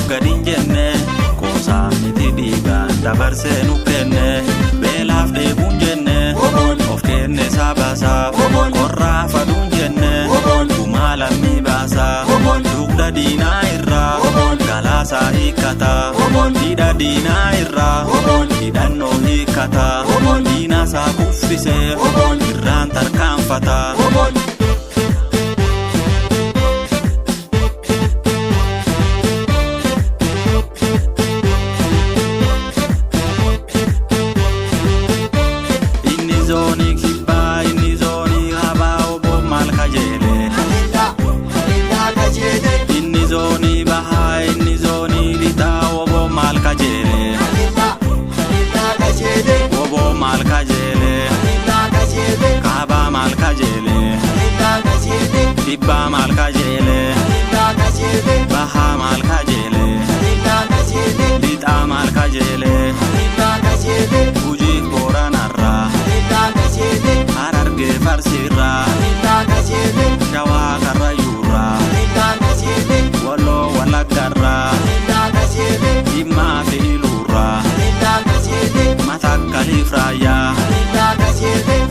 gadin jenne kosa miti diga dabarse nu kenne belaf de bunjenne of kenne sabasa korra fadun jenne kumala mi basa dugda dina irra galasa ikata dida dina irra didanno ikata dina sa kuffise irran tarkan fata Dibba malka jele, baha malka jele, dita malka jele, uji koran arra, hararge farsira, jawa karra yura, wallo walagarra, imma filura, matakali fraya,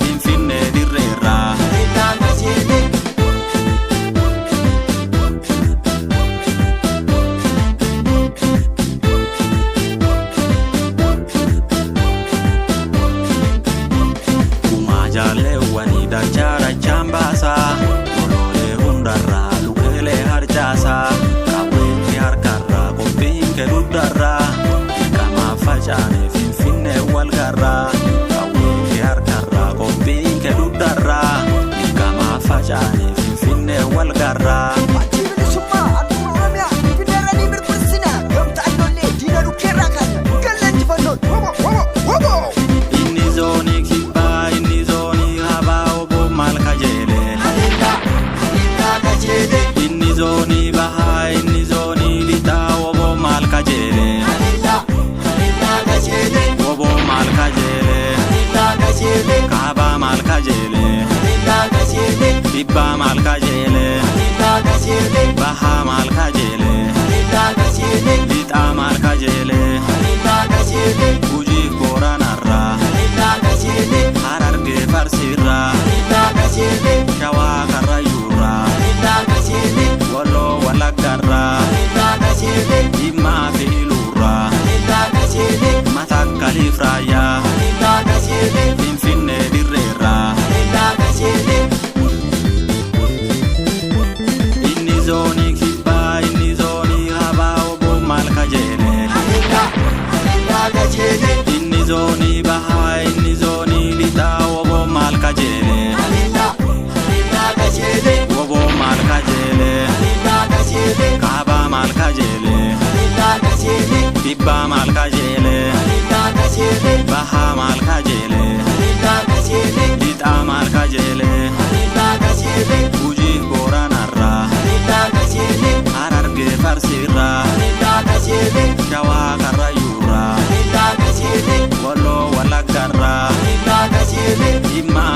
finfinne dirrera. Jale wani da chara chambasa olole hundarra lukele harjasa kabwe harkarra kopin ke dudarra kama fajane finfinne walgarra kabwe harkarra kopin ke dudarra kama fajane finfinne walgarra Kaba malka jele, dibba malka jele, baha malka jele, dita malka jele, uji koran arra, hararge farsira, jawa karra yura, wallo walagarra, imma filura, matakali fraya, finfinne dirrera. Inni zoni kibba, inni zoni haba obo malka jele. Inni zoni baha, inni zoni lita obo malka jele. Obo malka jele, kaba malka jele, kibba malka jele, baha malka jele, dita malka jele, uji koran arra, hararge farsira, jawa karra yura, wallo walagarra, imma